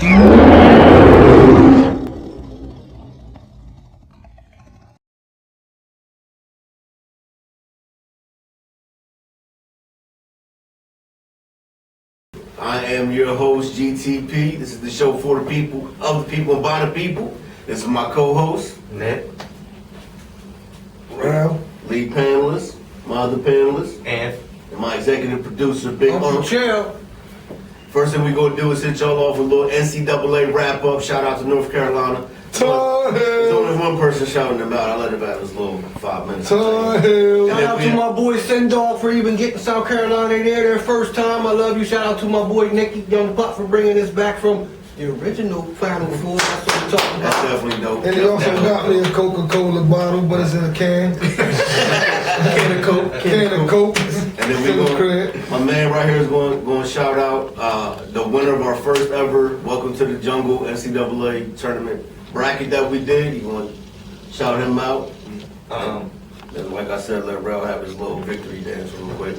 I am your host, GTP. This is the show for the people, of the people, and by the people. This is my co-host, Nick. Ralph, lead panelist, my other panelist, And my executive producer, Big Uncle Chill. First thing we gonna do is hit y'all off with a little NCAA wrap-up. Shout out to North Carolina. There's only one person shouting them out. I let him out his little 5 minutes. Shout out to my boy Sendog for even getting South Carolina there their first time. I love you. Shout out to my boy Nicky Young Buck for bringing us back from the original Final Four. That's what we're talking That's about. definitely dope. And he also got me a Coca-Cola bottle, but it's in a can. Can of Coke. Can of Coke. And then we going my man right here is going to shout out the winner of our first ever Welcome to the Jungle NCAA tournament bracket that we did. You want to shout him out? And like I said, let Rel have his little victory dance real quick.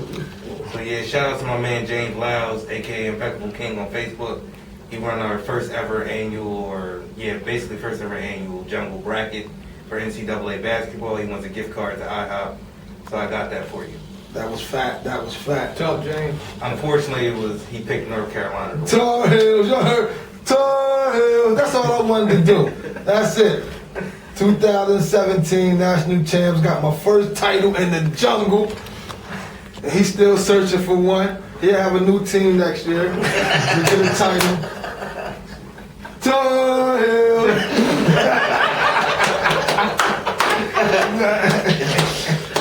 so yeah, shout out to my man James Lyles, aka Impeccable King on Facebook. He won our first ever annual jungle bracket for NCAA basketball. He wants a gift card to IHOP, so I got that for you. That was fat. That was fat. What's up, James? Unfortunately, he picked North Carolina. Tar Heels, y'all heard? Tar Heels. That's all I wanted to do. That's it. 2017 National Champs. Got my first title in the jungle. And he's still searching for one. He'll have a new team next year. We get a title. Tar Heels.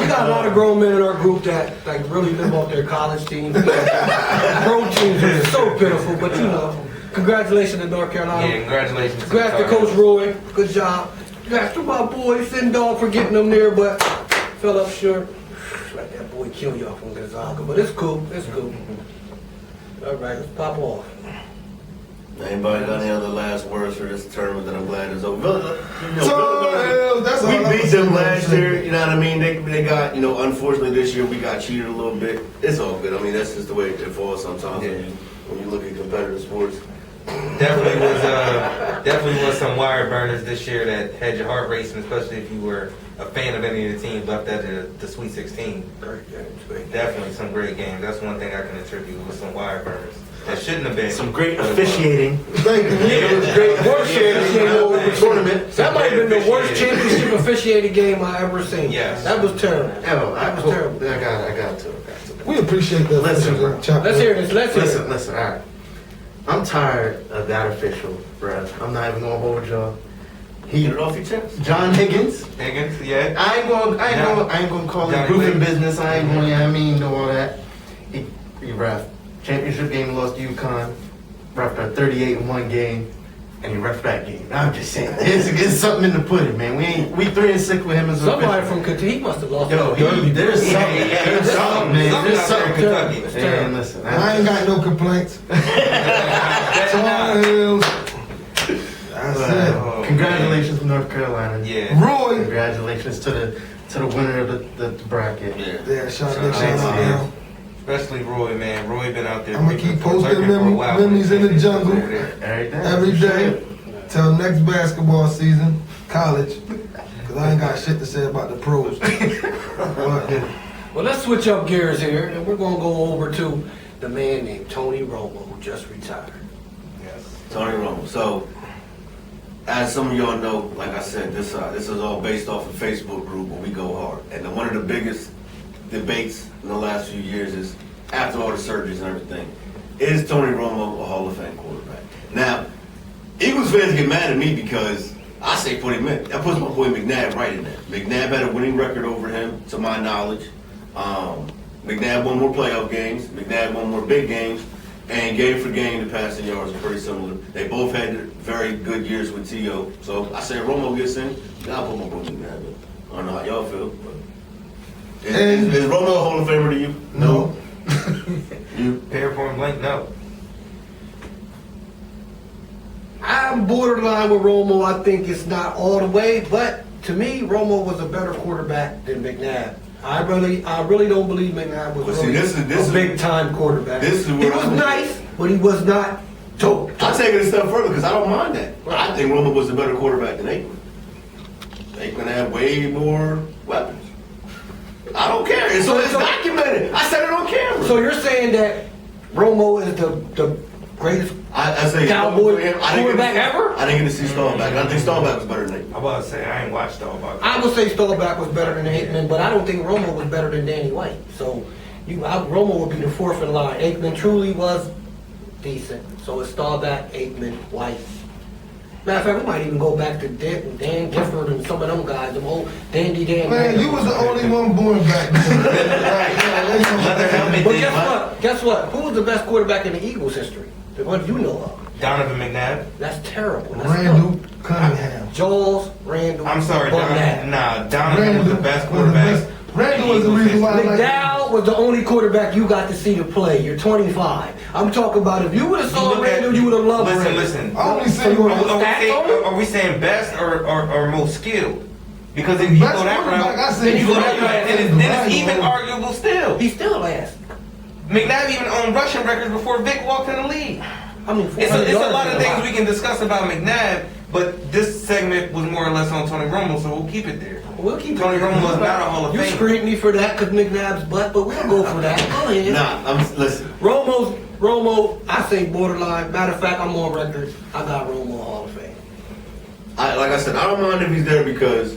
We got a lot of grown men in our group that like really live off their college teams. Pro teams are so pitiful, but you know. Congratulations to North Carolina. Yeah, congratulations. Congrats to Coach Roy. Good job. Congrats to my boy Sendog for getting them there, but fell up short. Let that boy kill y'all from Gonzaga, but it's cool. It's cool. All right, let's pop off. Anybody got any other last words for this tournament that I'm glad is over? That's all We I'm beat them saying. last year, you know what I mean? They got, unfortunately this year we got cheated a little bit. It's all good. I mean, that's just the way it falls sometimes when you look at competitive sports. Definitely was some wire burners this year that had your heart racing, especially if you were a fan of any of the teams left at the Sweet 16. Great games, Definitely some great games. That's one thing I can attribute with some wire burners. That shouldn't have been. Some great officiating. Thank you. It was great. Worst championship tournament. That might have been the worst championship officiated game I ever seen. Yes. That was terrible. That was terrible. I got to. We appreciate that. Listen, bro. Let's hear this. Listen, all right. I'm tired of that official, bro. I'm not even gonna hold y'all. Get it off your chest. John Higgins. Yeah. I ain't gonna call it roofing business. I ain't gonna, do all that. He ref championship game, lost to UConn. Ref a 38-1 game, and he ref that game. I'm just saying, it's something in the pudding, man. We 3-6 with him as a Somebody from Kentucky, he must have lost. there's something, man. There's something. Kentucky. Man, listen, I ain't got no complaints. Tar Heels. That's it. Congratulations to North Carolina. Yeah. Roy. Congratulations to the winner of the bracket. Yeah, shout out out. him. Especially Roy, man. Roy been out there. I'm gonna keep posting lurking for a while. memories in the jungle Every every day till next basketball season, college. Cause I ain't got shit to say about the pros. Well, let's switch up gears here, and we're gonna go over to the man named Tony Romo, who just retired. Yes. Tony Romo. So, as some of y'all know, like I said, this is all based off a Facebook group where we go hard. And one of the biggest debates in the last few years is, after all the surgeries and everything, is Tony Romo a Hall of Fame quarterback? Now, Eagles fans get mad at me because I say put him in. That puts my boy McNabb right in there. McNabb had a winning record over him, to my knowledge. McNabb won more playoff games. McNabb won more big games. And game for game, the passing yards are pretty similar. They both had very good years with T.O. So I say Romo gets in. I'll put my boy McNabb in. I don't know how y'all feel, but is Romo a Hall of Famer to you? No. You? Pair point blank, no. I'm borderline with Romo. I think it's not all the way, but to me, Romo was a better quarterback than McNabb. I really don't believe McNabb was Well, see, really this is a big time quarterback. This is he where was I'm nice, but he was not dope. I take it a step further because I don't mind that. I think Romo was a better quarterback than Aikman. Aikman had way more weapons. I don't care. It's documented. I said it on camera. So you're saying that Romo is the greatest I say Cowboy quarterback ever? I didn't get to see Staubach. I think Staubach was better than Aikman. I'm about to say, I ain't watched all about I would say Staubach was better than Aikman, but I don't think Romo was better than Danny White. So Romo would be the fourth in line. Aikman truly was decent. So it's Staubach, Aikman, White. Matter of fact, we might even go back to Dan Gifford and some of them guys, them old Dandy Dan. Man, you was the only one born back then. Leather helmet, But Dan guess what? Who was the best quarterback in the Eagles history? The one you know of. Donovan McNabb. That's terrible. That's Randall Cunningham. Jaws, Randall. I'm sorry, Donovan was Randall the best quarterback. Randall was the reason why I like McDowell was the only quarterback you got to see to play. You're 25. I'm talking about if you would have saw Randall, you would have loved Randall. Listen. I only say Are we saying best or most skilled? Because if you Best go that quarterback, I route, say then you go that he's route, then it's even arguable still. He's still last. McNabb even owned rushing records before Vic walked in the league. I mean, It's a lot of things we can discuss about McNabb, but this segment was more or less on Tony Romo, so we'll keep it there. We'll keep Tony Romo was not a Hall of You Fame. screamed me for that because McNabb's butt, but we'll go for that. Go ahead. Listen. Romo, I say borderline. Matter of fact, I'm on record. I got Romo Hall of Fame. Like I said, I don't mind if he's there because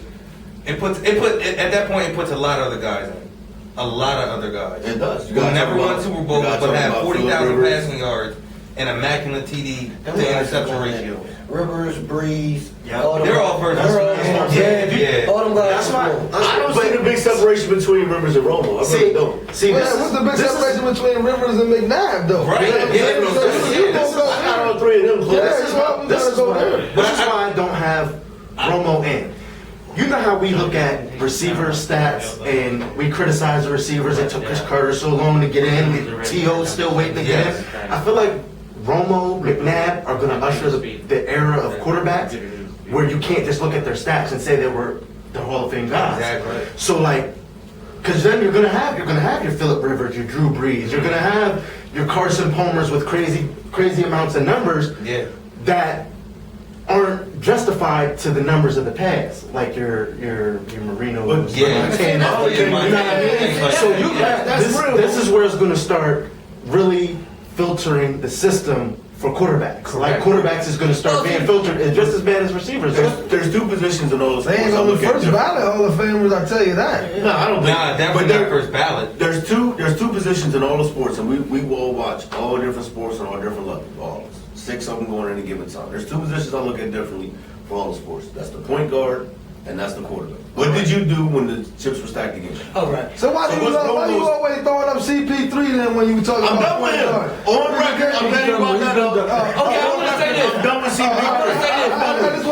At that point it puts a lot of other guys in. A lot of other guys. it does. You Who gotta never talk won about- Super Bowl you gotta but talk had about 40,000 Phillip Rivers. passing yards and immaculate TD to interception ratio. Rivers, Breeze. Yeah. They're all first. They're all Yeah. All them guys. That's why. I don't see the big separation between Rivers and Romo. I really don't. See, What's the big separation between Rivers and McNabb, though? Right. You know what I'm Yeah, saying? no, So that's- you gonna this go I got there. all three of them close. Yeah, This that's is why why- we This gotta is go why, there. this is why I don't have Romo in. You know how we look at receiver stats and we criticize the receivers. It took Chris Carter so long to get in. T.O. still waiting to get in. I feel like Romo, McNabb are going to usher the era of quarterbacks where you can't just look at their stats and say they were the Hall of Fame guys. Exactly. So like, because then you're gonna have your Phillip Rivers, your Drew Brees, you're gonna have your Carson Palmers with crazy amounts of numbers Yeah. that aren't justified to the numbers of the past, like your Marino. But- Yeah. Montana, Oh, you know what I mean? So you this is where it's going to start really filtering the system for quarterbacks. Like quarterbacks is going to start being filtered just as bad as receivers. There's two positions in all the They sports ain't I on the look at first different. ballot Hall of Famers, I tell you that. No, I don't think. Nah, definitely but not first ballot. There's two positions in all the sports, and we all watch all different sports on all different levels. All of us. 6 of them going at any given time. There's two positions I look at differently for all the sports. That's the point guard, and that's the quarterback. What did you do when the chips were stacked against you? All right. So why you always throwing up CP3 then when you talking I'm about done with point him. guard? On record, I'm letting you about that. Okay, I'm gonna say this. I'm done with CP3. I'm gonna say this. All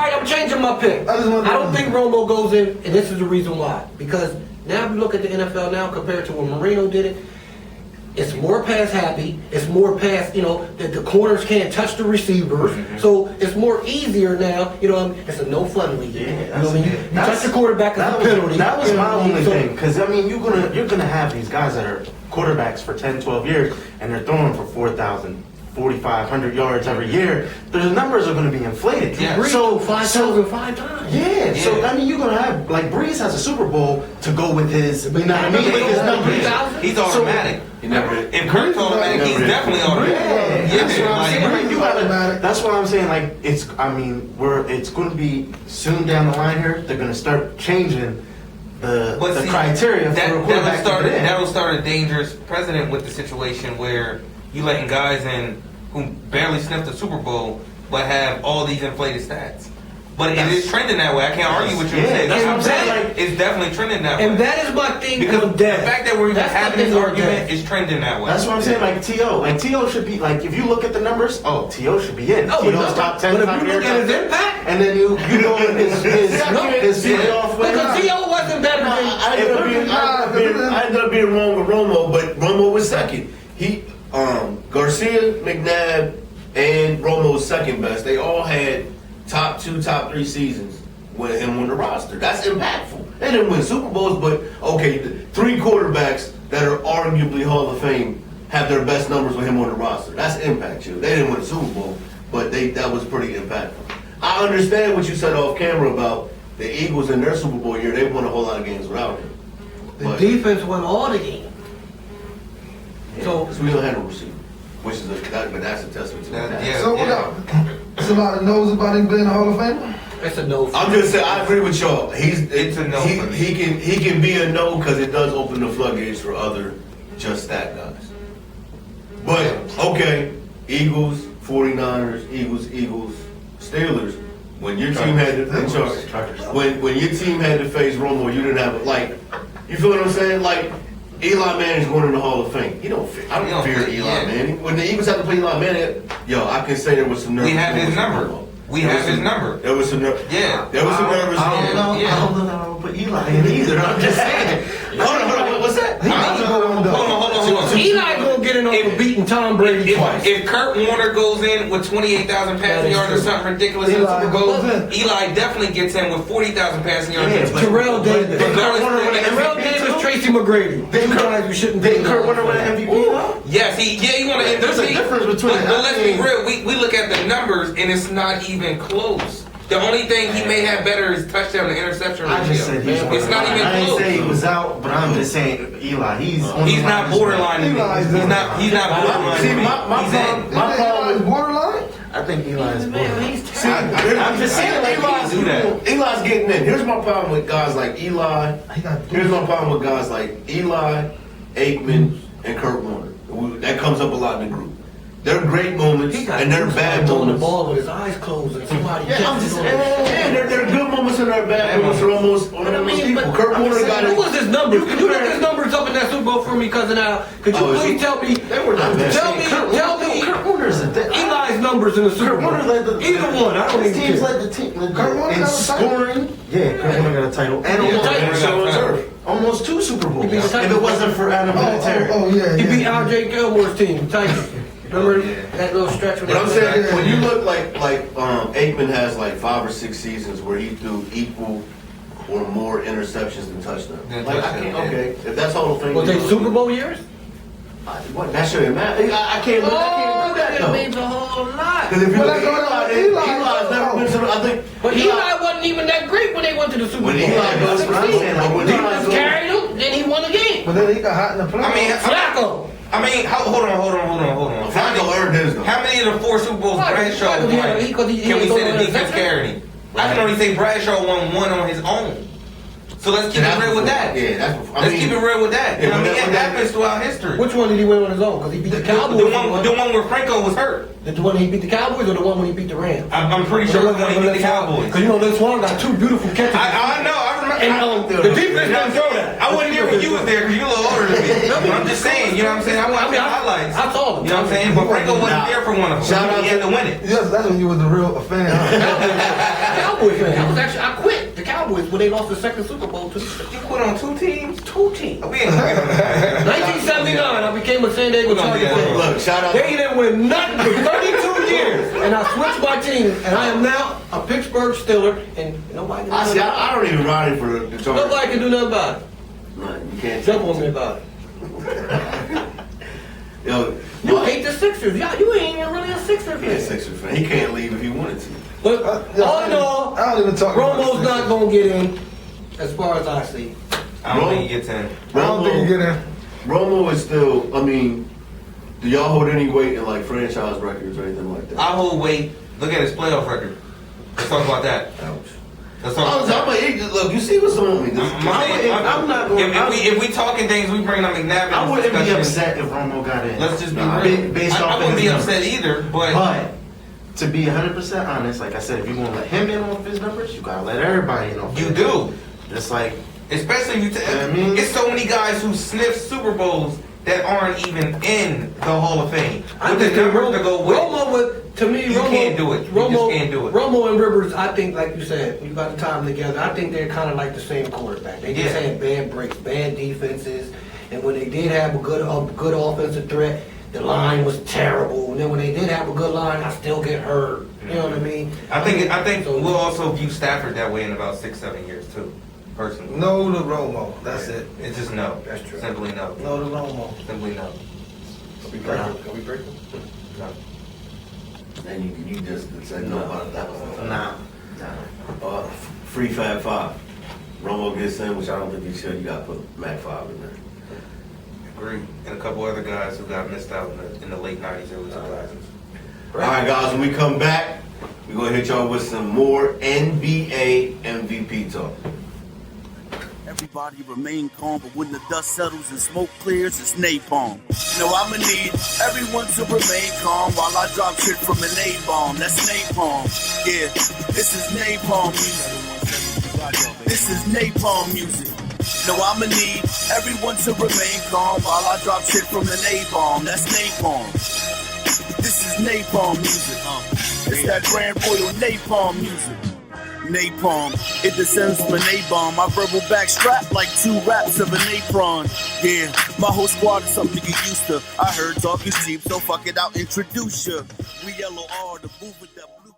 right, I'm changing my pick. I just want to- I don't think Romo goes in, and this is the reason why. Because now if you look at the NFL now compared to when Marino did it, it's more pass happy. It's more pass, that the corners can't touch the receivers. So it's more easier now. It's a no fun league. You touch the quarterback as a penalty. That was my only So- thing, because I mean, you're gonna have these guys that are quarterbacks for 10, 12 years, and they're throwing for 4,000, 4,500 yards every year. The numbers are going to be inflated. Yeah. Breeze So threw 5,005 times. Yeah, so Yeah. I mean, you're gonna have like Breeze has a Super Bowl to go with his, you know what I mean? With his numbers. He's automatic. You never did. If Kirk's automatic, he's definitely automatic. Yeah, that's what I'm saying. like, Like, you gotta, that's why I'm saying like it's going to be soon down the line here. They're going to start changing the But see, criteria for a quarterback to get in. that'll start a dangerous precedent with the situation where you letting guys in who barely sniffed the Super Bowl but have all these inflated stats. But it is trending that way. I can't argue with you. Yeah, That's what I'm and saying. that- Like, it's definitely trending that way. And that is my thing because on the death. fact that we're even That's my having this thing on argument death. is trending that way. That's what I'm saying. Like T.O. should be like if you look at the numbers, T.O. should be in. Oh, but T.O.'s top 10. but if top you look year, at his top 10. impact, and then you go in his playoff win. because T.O. wasn't better than. I ended up being wrong with Romo, but Romo was second. Garcia, McNabb, and Romo was second best. They all had top 2, top 3 seasons with him on the roster. That's impactful. They didn't win Super Bowls, but okay, 3 quarterbacks that are arguably Hall of Fame have their best numbers with him on the roster. That's impact, you. They didn't win the Super Bowl, but that was pretty impactful. I understand what you said off camera about the Eagles in their Super Bowl year. They won a whole lot of games without him. The defense won all the games. Yeah, So we don't have a receiver, which is but that's a testament to that. Yeah. So it's a lot of knows about him being a Hall of Famer. it's a no. I'm just saying, I agree with y'all. It's a no for me. He can be a no because it does open the floodgates for other just that guys. But okay, Eagles, 49ers, Eagles, Steelers. When your team had to when your team had to face Romo, you didn't have you feel what I'm saying? Like Eli Manning's going in the Hall of Fame. I don't fear Eli Manning. When the Eagles have to play Eli Manning, I can say there was some nervous. We have his number. We have his number. There was some nervous. Yeah. There was some nervous. I don't know. I don't know that I would put Eli in either. I'm just saying. Hold on. What's that? Hold on. Eli gonna get in over beating Tom Brady twice. If Kurt Warner goes in with 28,000 passing yards or something ridiculous in the Super Bowl, Eli definitely gets in with 40,000 passing yards. Terrell Davis. Terrell Davis, Tracy McGrady. Them guys we shouldn't be. Did Kurt Warner win an MVP? Yes, he won an MVP. There's a difference between. But let's be real. We look at the numbers and it's not even close. The only thing he may have better is touchdown to interception ratio. I just said it's not even I didn't close. say he was out, but I'm just saying Eli. He's not borderline. He's not borderline. See, my problem is borderline. I think Eli is borderline. See, I'm just saying Eli's getting in. Here's my problem with guys like Eli. Here's my problem with guys like Eli, Aikman, and Kurt Warner. That comes up a lot in the group. They're great moments, and they're bad throwing moments. the ball with his eyes closed and somebody. They're good moments and they're bad moments for almost people. Kurt Warner got it. What was his numbers? Could you look his numbers up in that Super Bowl for me, cousin Al? Could you please tell me? They were not bad. Tell me. Kurt Warner's Eli's numbers in the Super Bowl. Either one. I don't even teams care. led the team Kurt Warner in got a scoring. Yeah, Kurt Warner got a title and almost 2 Super Bowls. If it wasn't for Adam Vinatieri. He beat R.J. Gilmore's team, Titans. Remember that little stretch? But I'm saying, when you look like Aikman has 5 or 6 seasons where he threw equal or more interceptions than touchdowns. Okay, if that's Hall of Fame. Was they Super Bowl years? What? That shouldn't matter. I can't do that means a whole lot. Because if you look at Eli's never been to I think. But Eli wasn't even that great when they went to the Super Bowl. When Eli goes, Defense carried him, then he won the game. But then he got hot in the playoffs. Flacco. Hold on. Flacco earned his though. How many of the 4 Super Bowls Bradshaw won? Can we say the defense carried him? I can only say Bradshaw won 1 on his own. So let's keep it real with that. Yeah, let's keep it real with that. I mean, it happens throughout history. Which one did he win on his own? Because he beat the Cowboys. The one where Franco was hurt. The one he beat the Cowboys or the one when he beat the Rams? I'm pretty sure the one he beat the Cowboys. Because Lil Swan got 2 beautiful catches. I know. I remember. And the defense didn't throw that. I wasn't here when you was there because you're a little older than me. But I'm just saying, you know what I'm saying? I watched the highlights. I saw them. You know what I'm saying? But Franco wasn't there for one of them. He had to win it. Yes, that's when you was the real fan. Cowboys fan. I quit the Cowboys when they lost the second Super Bowl to the You quit on 2 teams? 2 teams. We ain't gonna get on that. 1979, I became a San Diego Chargers fan. Look, shout out. They didn't win nothing for 32 years. And I switched my team, and I am now a Pittsburgh Steeler, and nobody can do nothing about it. I don't even ride it for the Chargers. Nobody can do nothing about it. Nothing. You can't Jump on me about it. Yo, You hate the Sixers. You ain't even really a Sixers he's a fan. Sixers fan. He can't leave if he wanted to. But all in all, I don't even talk about Romo's not going to get in, as far as I see. I don't think he gets in. I don't think you get in. Romo is still, I mean, do y'all hold any weight in franchise records or anything like that? I hold weight. Look at his playoff record. Let's talk about that. Let's talk about that. Look, you see what's on me. I'm not going. If we talking things, we bring up McNabb. I wouldn't be upset if Romo got in. Let's just be real. Based off I wouldn't his be numbers. upset either, but to be 100% honest, like I said, if you want to let him in off his numbers, you gotta let everybody in off. you do. Just like, Especially if you I mean, it's so many guys who sniff Super Bowls that aren't even in the Hall of Fame. I With the think numbers to go with. Romo would, to me, You Romo can't do it. You just can't do it. Romo and Rivers, I think, like you said, you got the time together. I think they're kind of like the same quarterback. They just had bad breaks, bad defenses, and when they did have a good offensive threat, the line was terrible. And then when they did have a good line, I still get hurt. You know what I mean? I think we'll also view Stafford that way in about 6-7 years too. Personally. No to Romo. That's it. It's just no. That's true. Simply no. No to Romo. Simply no. We break them? Can we break them? No. And you just said no about that one. Nah. Free Fab Five. Romo gets in, which I don't think you should. You got to put Mac 5 in there. Agree. And a couple other guys who got missed out in the late 90s, early 2000s. All right, guys, when we come back, we're going to hit y'all with some more NBA MVP talk. Everybody remain calm, but when the dust settles and smoke clears, it's napalm. You know I'ma need everyone to remain calm while I drop shit from an A-bomb. That's napalm. Yeah, this is napalm music. This is napalm music. No, I'ma need everyone to remain calm while I drop shit from an A-bomb. That's napalm. This is napalm music. It's that Grand Royal napalm music. Napalm, it descends from an A-bomb. My verbal back strapped like 2 wraps of an apron. Yeah, my whole squad is something to get used to. I heard talk is cheap, so fuck it, I'll introduce ya. We LOR, the movement that